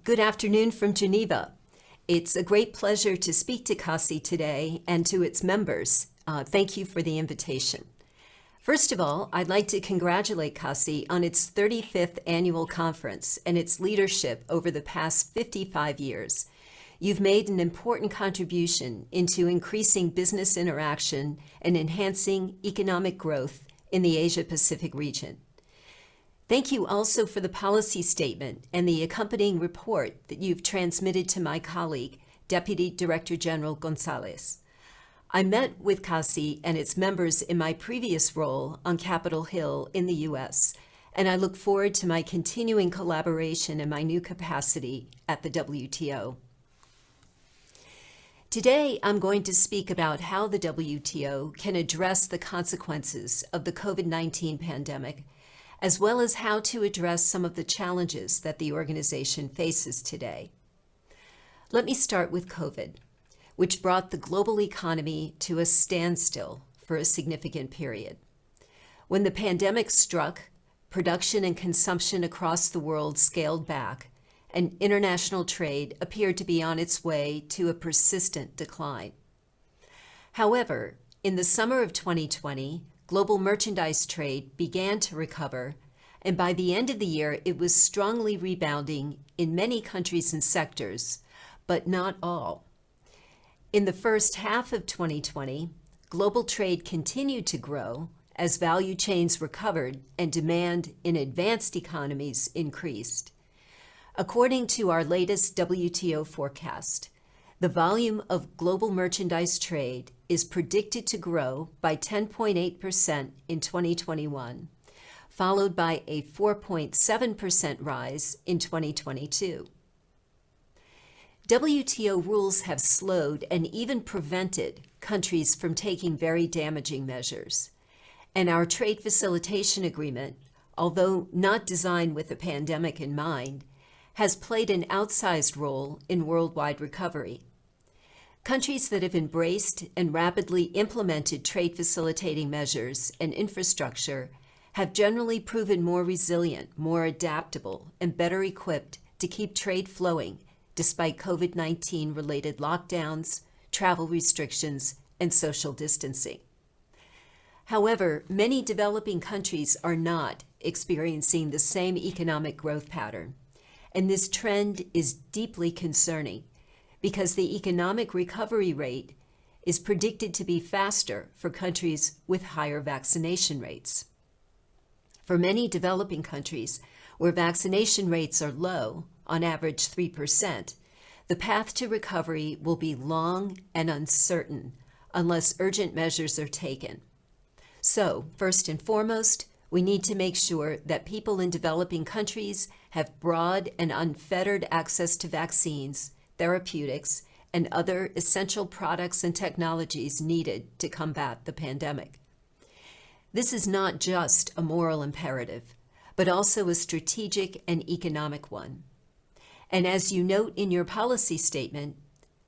Good afternoon from Geneva. It's a great pleasure to speak to CACCI today and to its members. Thank you for the invitation. First of all, I'd like to congratulate CACCI on its 35th annual conference and its leadership over the past 55 years. You've made an important contribution into increasing business interaction and enhancing economic growth in the Asia-Pacific region. Thank you also for the policy statement and the accompanying report that you've transmitted to my colleague, Deputy Director General Gonzalez. I met with CACCI and its members in my previous role on Capitol Hill in the U.S., and I look forward to my continuing collaboration in my new capacity at the WTO. Today, I'm going to speak about how the WTO can address the consequences of the COVID-19 pandemic, as well as how to address some of the challenges that the organization faces today. Let me start with COVID, which brought the global economy to a standstill for a significant period. When the pandemic struck, production and consumption across the world scaled back, and international trade appeared to be on its way to a persistent decline. However, in the summer of 2020, global merchandise trade began to recover, and by the end of the year, it was strongly rebounding in many countries and sectors, but not all. In the first half of 2020, global trade continued to grow as value chains recovered and demand in advanced economies increased. According to our latest WTO forecast, the volume of global merchandise trade is predicted to grow by 10.8% in 2021, followed by a 4.7% rise in 2022. WTO rules have slowed and even prevented countries from taking very damaging measures. And our trade facilitation agreement, although not designed with the pandemic in mind, has played an outsized role in worldwide recovery. Countries that have embraced and rapidly implemented trade facilitating measures and infrastructure have generally proven more resilient, more adaptable, and better equipped to keep trade flowing despite COVID-19 related lockdowns, travel restrictions, and social distancing. However, many developing countries are not experiencing the same economic growth pattern, and this trend is deeply concerning because the economic recovery rate is predicted to be faster for countries with higher vaccination rates. For many developing countries where vaccination rates are low, on average 3%, the path to recovery will be long and uncertain unless urgent measures are taken. So, first and foremost, we need to make sure that people in developing countries have broad and unfettered access to vaccines, therapeutics, and other essential products and technologies needed to combat the pandemic. This is not just a moral imperative, but also a strategic and economic one. And as you note in your policy statement,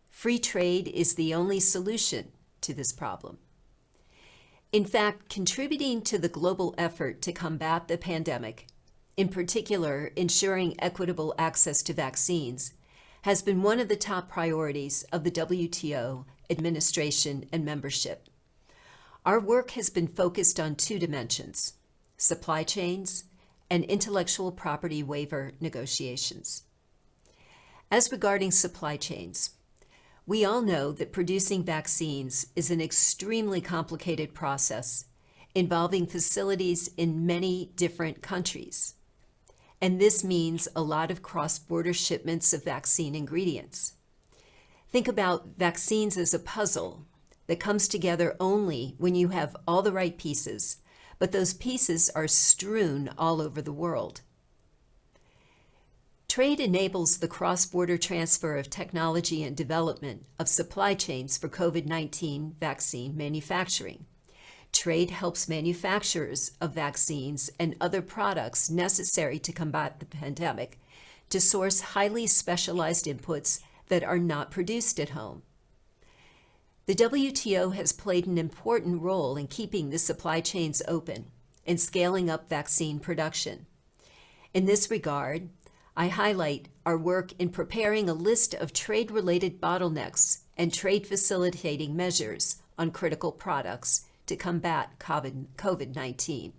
free trade is the only solution to this problem. In fact, contributing to the global effort to combat the pandemic, in particular ensuring equitable access to vaccines, has been one of the top priorities of the WTO administration and membership. Our work has been focused on two dimensions: supply chains and intellectual property waiver negotiations. As regarding supply chains, we all know that producing vaccines is an extremely complicated process involving facilities in many different countries. And this means a lot of cross-border shipments of vaccine ingredients. Think about vaccines as a puzzle that comes together only when you have all the right pieces, but those pieces are strewn all over the world. Trade enables the cross-border transfer of technology and development of supply chains for COVID-19 vaccine manufacturing. Trade helps manufacturers of vaccines and other products necessary to combat the pandemic to source highly specialized inputs that are not produced at home. The WTO has played an important role in keeping the supply chains open and scaling up vaccine production. In this regard, I highlight our work in preparing a list of trade-related bottlenecks and trade-facilitating measures on critical products to combat COVID-19.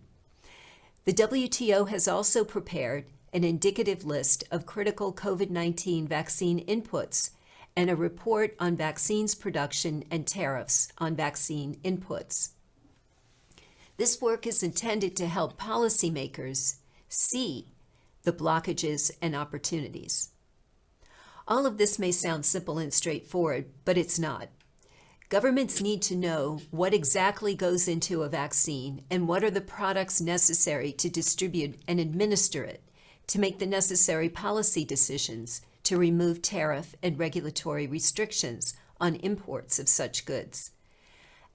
The WTO has also prepared an indicative list of critical COVID-19 vaccine inputs and a report on vaccines production and tariffs on vaccine inputs. This work is intended to help policymakers see the blockages and opportunities. All of this may sound simple and straightforward, but it's not. Governments need to know what exactly goes into a vaccine and what are the products necessary to distribute and administer it, to make the necessary policy decisions to remove tariff and regulatory restrictions on imports of such goods.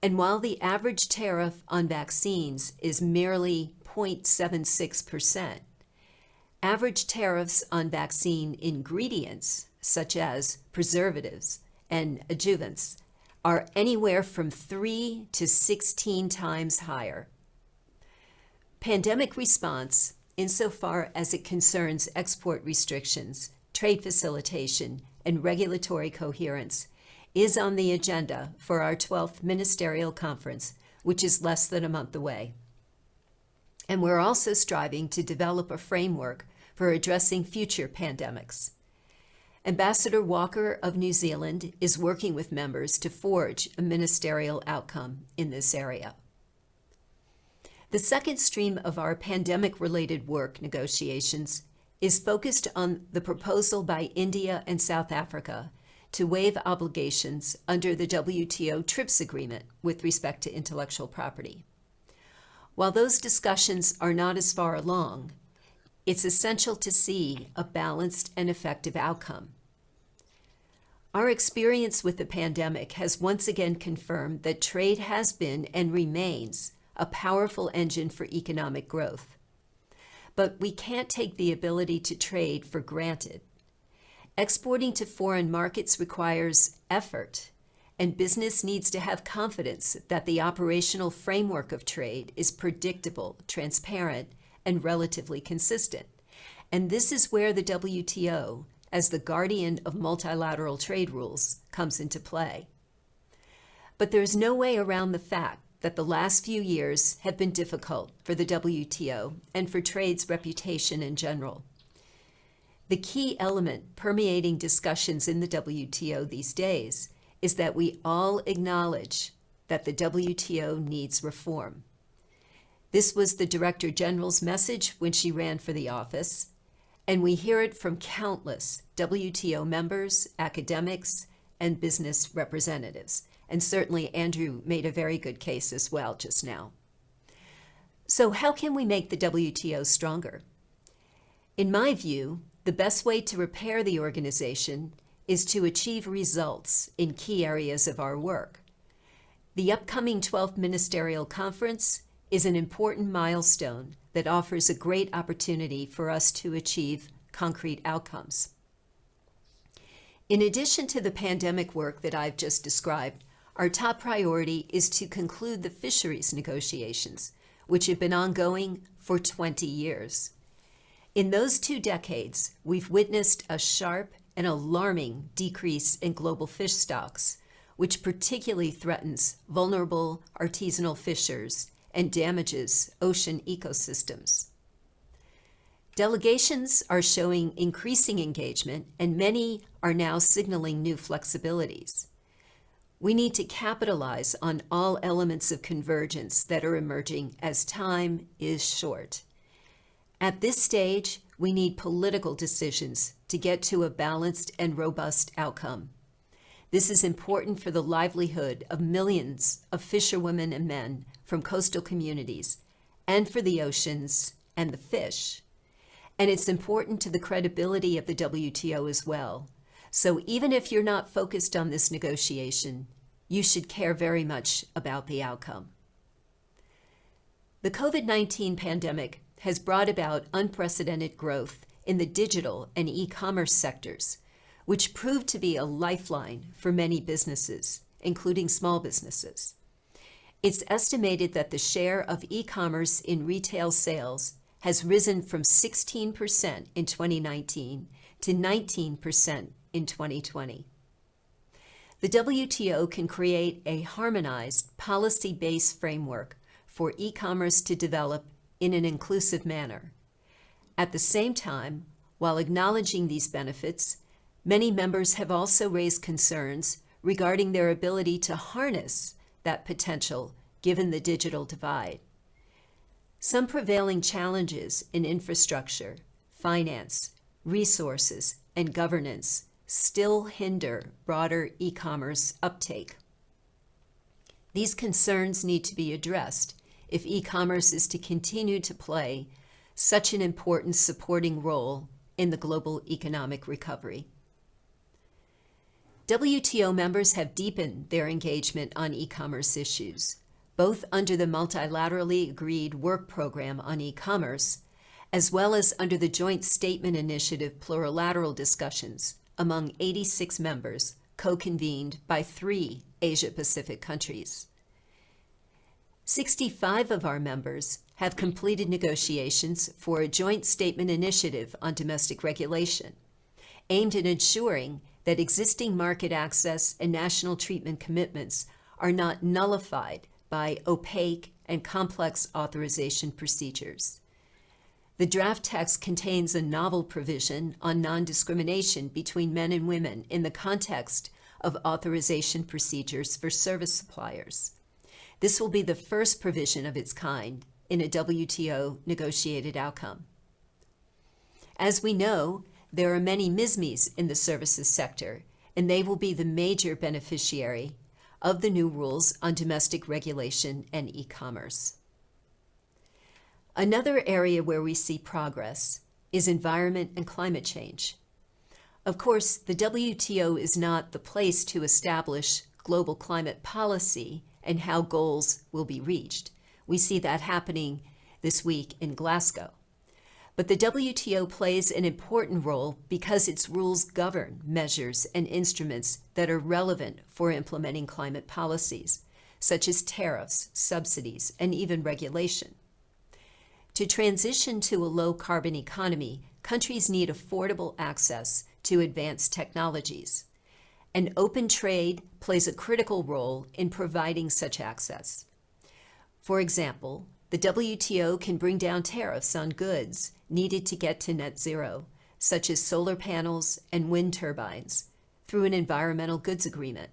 And while the average tariff on vaccines is merely 0.76%, average tariffs on vaccine ingredients, such as preservatives and adjuvants, are anywhere from 3 to 16 times higher. Pandemic response, insofar as it concerns export restrictions, trade facilitation, and regulatory coherence, is on the agenda for our 12th Ministerial Conference, which is less than a month away. And we're also striving to develop a framework for addressing future pandemics. Ambassador Walker of New Zealand is working with members to forge a ministerial outcome in this area. The second stream of our pandemic-related work negotiations is focused on the proposal by India and South Africa to waive obligations under the WTO TRIPS agreement with respect to intellectual property. While those discussions are not as far along, it's essential to see a balanced and effective outcome. Our experience with the pandemic has once again confirmed that trade has been and remains a powerful engine for economic growth. But we can't take the ability to trade for granted. Exporting to foreign markets requires effort, and business needs to have confidence that the operational framework of trade is predictable, transparent, and relatively consistent. And this is where the WTO, as the guardian of multilateral trade rules, comes into play. But there's no way around the fact that the last few years have been difficult for the WTO and for trade's reputation in general. The key element permeating discussions in the WTO these days is that we all acknowledge that the WTO needs reform. This was the Director General's message when she ran for the office, and we hear it from countless WTO members, academics, and business representatives. And certainly Andrew made a very good case as well just now. So how can we make the WTO stronger? In my view, the best way to repair the organization is to achieve results in key areas of our work. The upcoming 12th Ministerial Conference is an important milestone that offers a great opportunity for us to achieve concrete outcomes. In addition to the pandemic work that I've just described, our top priority is to conclude the fisheries negotiations, which have been ongoing for 20 years. In those 2 decades, we've witnessed a sharp and alarming decrease in global fish stocks, which particularly threatens vulnerable artisanal fishers and damages ocean ecosystems. Delegations are showing increasing engagement, and many are now signaling new flexibilities. We need to capitalize on all elements of convergence that are emerging as time is short. At this stage, we need political decisions to get to a balanced and robust outcome. This is important for the livelihood of millions of fisherwomen and men from coastal communities, and for the oceans and the fish. And it's important to the credibility of the WTO as well. So even if you're not focused on this negotiation, you should care very much about the outcome. The COVID-19 pandemic has brought about unprecedented growth in the digital and e-commerce sectors, which proved to be a lifeline for many businesses, including small businesses. It's estimated that the share of e-commerce in retail sales has risen from 16% in 2019 to 19% in 2020. The WTO can create a harmonized, policy-based framework for e-commerce to develop in an inclusive manner. At the same time, while acknowledging these benefits, many members have also raised concerns regarding their ability to harness that potential given the digital divide. Some prevailing challenges in infrastructure, finance, resources, and governance still hinder broader e-commerce uptake. These concerns need to be addressed if e-commerce is to continue to play such an important supporting role in the global economic recovery. WTO members have deepened their engagement on e-commerce issues, both under the multilaterally agreed work program on e-commerce, as well as under the Joint Statement Initiative plurilateral discussions among 86 members co-convened by 3 Asia-Pacific countries. 65 of our members have completed negotiations for a Joint Statement Initiative on domestic regulation, aimed at ensuring that existing market access and national treatment commitments are not nullified by opaque and complex authorization procedures. The draft text contains a novel provision on non-discrimination between men and women in the context of authorization procedures for service suppliers. This will be the first provision of its kind in a WTO negotiated outcome. As we know, there are many MSMEs in the services sector, and they will be the major beneficiary of the new rules on domestic regulation and e-commerce. Another area where we see progress is environment and climate change. Of course, the WTO is not the place to establish global climate policy and how goals will be reached. We see that happening this week in Glasgow. But the WTO plays an important role because its rules govern measures and instruments that are relevant for implementing climate policies, such as tariffs, subsidies, and even regulation. To transition to a low-carbon economy, countries need affordable access to advanced technologies. And open trade plays a critical role in providing such access. For example, the WTO can bring down tariffs on goods needed to get to net zero, such as solar panels and wind turbines, through an environmental goods agreement.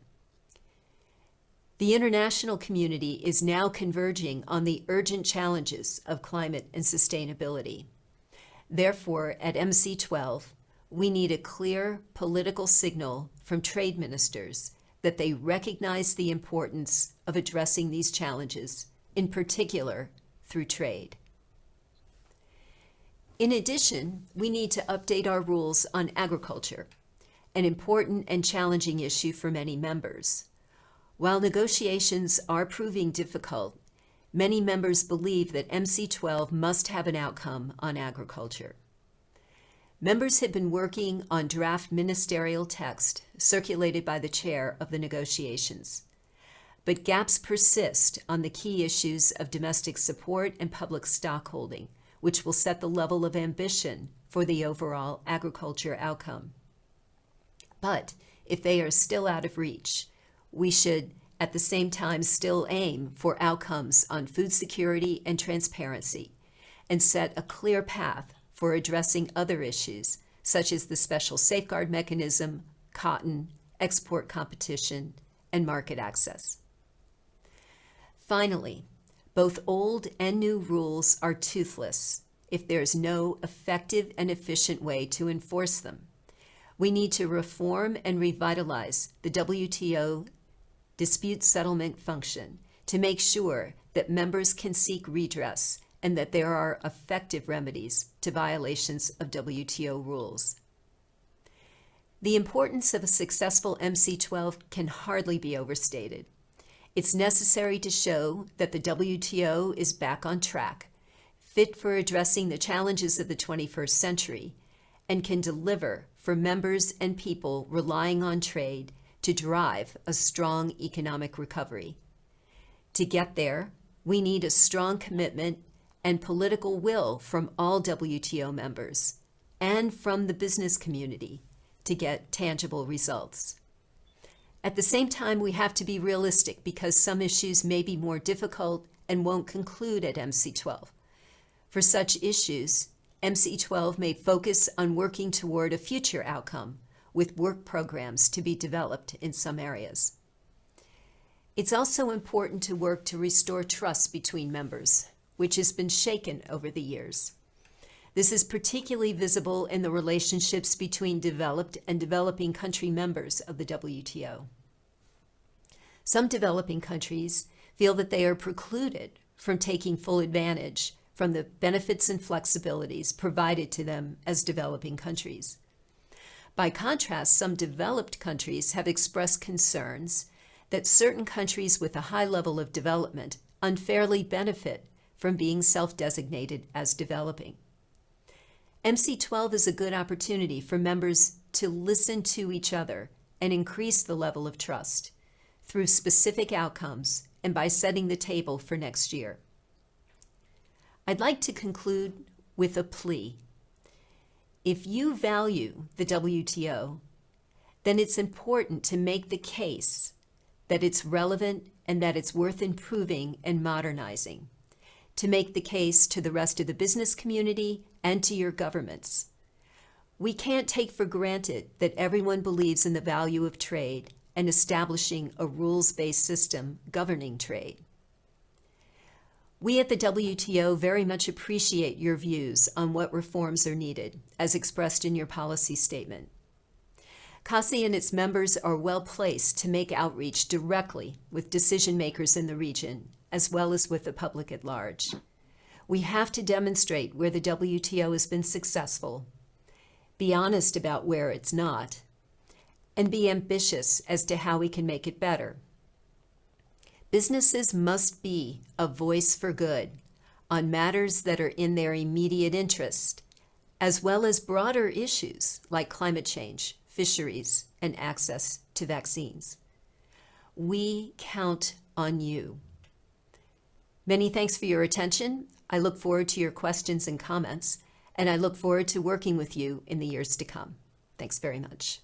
The international community is now converging on the urgent challenges of climate and sustainability. Therefore, at MC12, we need a clear political signal from trade ministers that they recognize the importance of addressing these challenges, in particular through trade. In addition, we need to update our rules on agriculture, an important and challenging issue for many members. While negotiations are proving difficult, many members believe that MC12 must have an outcome on agriculture. Members have been working on draft ministerial text circulated by the chair of the negotiations. But gaps persist on the key issues of domestic support and public stockholding, which will set the level of ambition for the overall agriculture outcome. But if they are still out of reach, we should at the same time still aim for outcomes on food security and transparency, and set a clear path for addressing other issues, such as the special safeguard mechanism, cotton, export competition, and market access. Finally, both old and new rules are toothless if there is no effective and efficient way to enforce them. We need to reform and revitalize the WTO dispute settlement function to make sure that members can seek redress and that there are effective remedies to violations of WTO rules. The importance of a successful MC12 can hardly be overstated. It's necessary to show that the WTO is back on track, fit for addressing the challenges of the 21st century, and can deliver for members and people relying on trade to drive a strong economic recovery. To get there, we need a strong commitment and political will from all WTO members and from the business community to get tangible results. At the same time, we have to be realistic because some issues may be more difficult and won't conclude at MC12. For such issues, MC12 may focus on working toward a future outcome with work programs to be developed in some areas. It's also important to work to restore trust between members, which has been shaken over the years. This is particularly visible in the relationships between developed and developing country members of the WTO. Some developing countries feel that they are precluded from taking full advantage from the benefits and flexibilities provided to them as developing countries. By contrast, some developed countries have expressed concerns that certain countries with a high level of development unfairly benefit from being self-designated as developing. MC12 is a good opportunity for members to listen to each other and increase the level of trust through specific outcomes and by setting the table for next year. I'd like to conclude with a plea. If you value the WTO, then it's important to make the case that it's relevant and that it's worth improving and modernizing, to make the case to the rest of the business community and to your governments. We can't take for granted that everyone believes in the value of trade and establishing a rules-based system governing trade. We at the WTO very much appreciate your views on what reforms are needed, as expressed in your policy statement. CACCI and its members are well placed to make outreach directly with decision makers in the region, as well as with the public at large. We have to demonstrate where the WTO has been successful, be honest about where it's not, and be ambitious as to how we can make it better. Businesses must be a voice for good on matters that are in their immediate interest, as well as broader issues like climate change, fisheries, and access to vaccines. We count on you. Many thanks for your attention. I look forward to your questions and comments, and I look forward to working with you in the years to come. Thanks very much.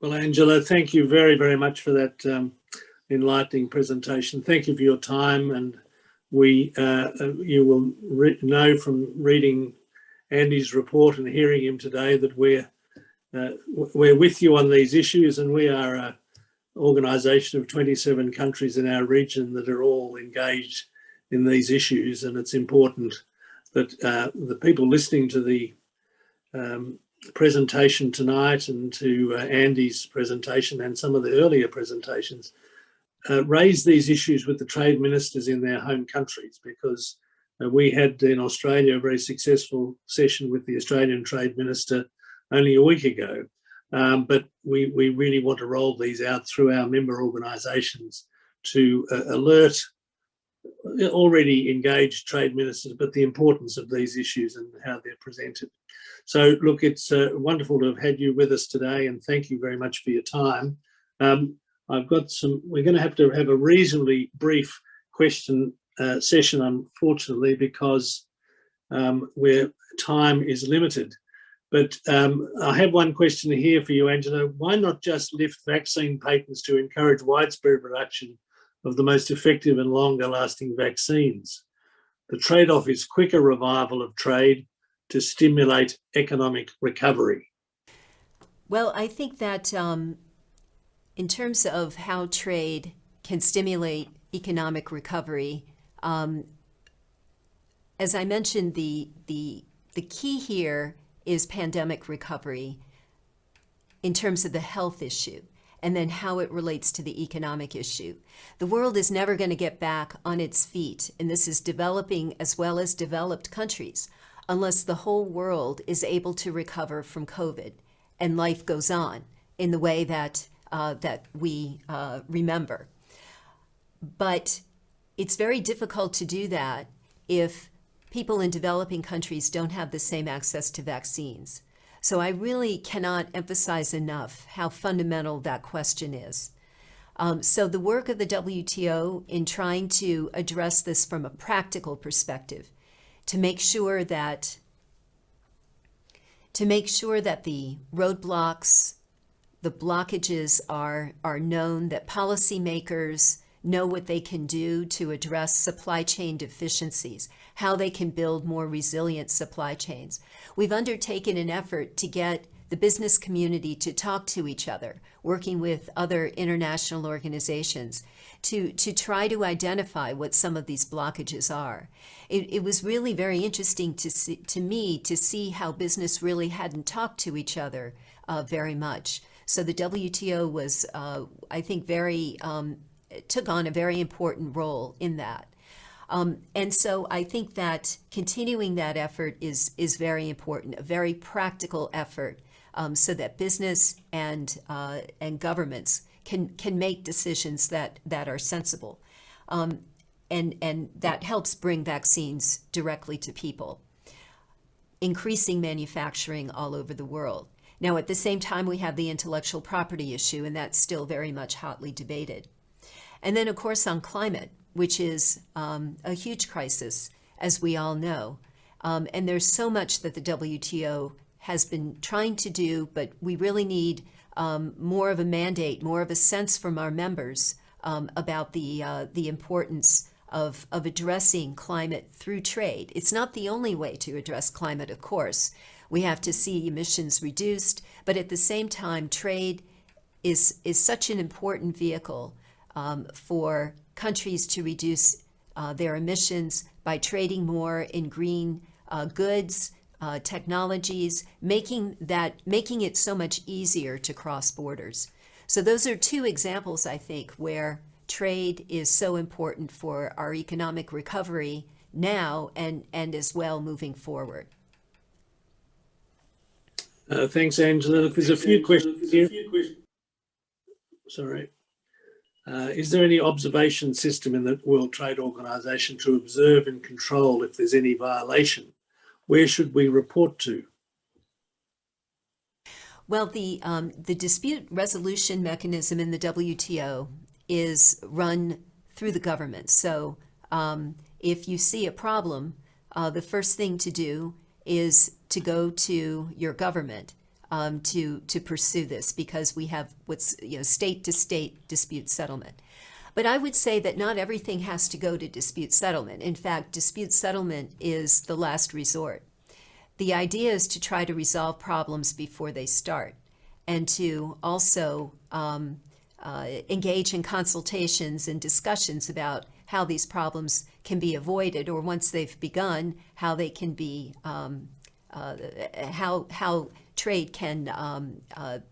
Well, Angela, thank you very, very much for that enlightening presentation. Thank you for your time, and you will know from reading Andy's report and hearing him today that we're with you on these issues, and we are an organisation of 27 countries in our region that are all engaged in these issues, and it's important that the people listening to the presentation tonight and to Andy's presentation and some of the earlier presentations raise these issues with the trade ministers in their home countries, because we had in Australia a very successful session with the Australian Trade Minister only a week ago. But we really want to roll these out through our member organisations to alert already engaged trade ministers, but the importance of these issues and how they're presented. So look, it's wonderful to have had you with us today, and thank you very much for your time. We're going to have a reasonably brief question session, unfortunately, because where time is limited. But I have one question here for you, Angela. Why not just lift vaccine patents to encourage widespread production of the most effective and longer lasting vaccines? The trade-off is quicker revival of trade to stimulate economic recovery. Well, I think that in terms of how trade can stimulate economic recovery, as I mentioned, the key here is pandemic recovery in terms of the health issue, and then how it relates to the economic issue. The world is never going to get back on its feet, and this is developing as well as developed countries, unless the whole world is able to recover from COVID and life goes on in the way that we remember. But it's very difficult to do that if people in developing countries don't have the same access to vaccines. So I really cannot emphasize enough how fundamental that question is. So the work of the WTO in trying to address this from a practical perspective to make sure that the roadblocks, the blockages are known, that policymakers know what they can do to address supply chain deficiencies, how they can build more resilient supply chains. We've undertaken an effort to get the business community to talk to each other, working with other international organizations to try to identify what some of these blockages are. It was really very interesting to me to see how business really hadn't talked to each other very much. So the WTO was, I think, took on a very important role in that. And so I think that continuing that effort is very important, a very practical effort, so that business and governments can make decisions that are sensible, and that helps bring vaccines directly to people, increasing manufacturing all over the world. Now, at the same time, we have the intellectual property issue, and that's still very much hotly debated. And then, of course, on climate, which is a huge crisis, as we all know. And there's so much that the WTO has been trying to do, but we really need more of a mandate, more of a sense from our members about the importance of addressing climate through trade. It's not the only way to address climate, of course. We have to see emissions reduced, but at the same time, trade is such an important vehicle for countries to reduce their emissions by trading more in green goods, technologies, making it so much easier to cross borders. So those are two examples, I think, where trade is so important for our economic recovery now and as well moving forward. Thanks, Angela. Look, there's a few questions here. Sorry. Is there any observation system in the World Trade Organization to observe and control if there's any violation? Where should we report to? Well, the dispute resolution mechanism in the WTO is run through the government. So if you see a problem, the first thing to do is to go to your government to pursue this, because we have what's state-to-state dispute settlement. But I would say that not everything has to go to dispute settlement. In fact, dispute settlement is the last resort. The idea is to try to resolve problems before they start, and to also engage in consultations and discussions about how these problems can be avoided, or once they've begun, how they can be, how trade can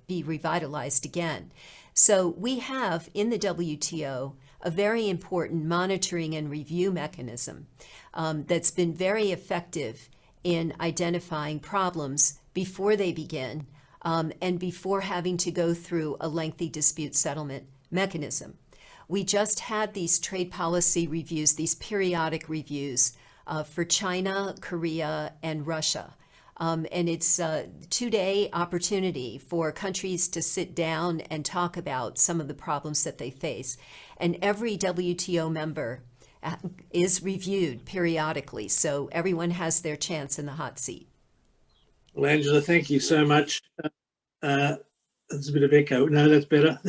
be revitalized again. So we have in the WTO a very important monitoring and review mechanism that's been very effective in identifying problems before they begin and before having to go through a lengthy dispute settlement mechanism. We just had these trade policy reviews, these periodic reviews for China, Korea, and Russia. And it's a 2-day opportunity for countries to sit down and talk about some of the problems that they face. And every WTO member is reviewed periodically, so everyone has their chance in the hot seat. Well, Angela, thank you so much. There's a bit of echo. No, that's better.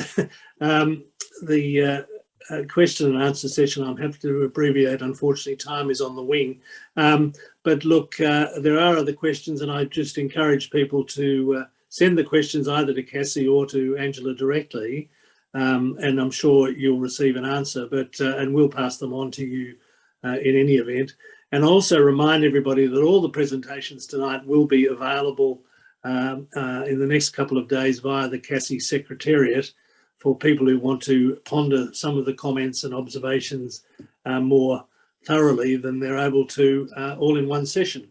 The question and answer session, I'm happy to abbreviate. Unfortunately, time is on the wing. But look, there are other questions, and I just encourage people to send the questions either to CACCI or to Angela directly, and I'm sure you'll receive an answer, and we'll pass them on to you in any event. And also remind everybody that all the presentations tonight will be available in the next couple of days via the CACCI Secretariat for people who want to ponder some of the comments and observations more thoroughly than they're able to all in one session.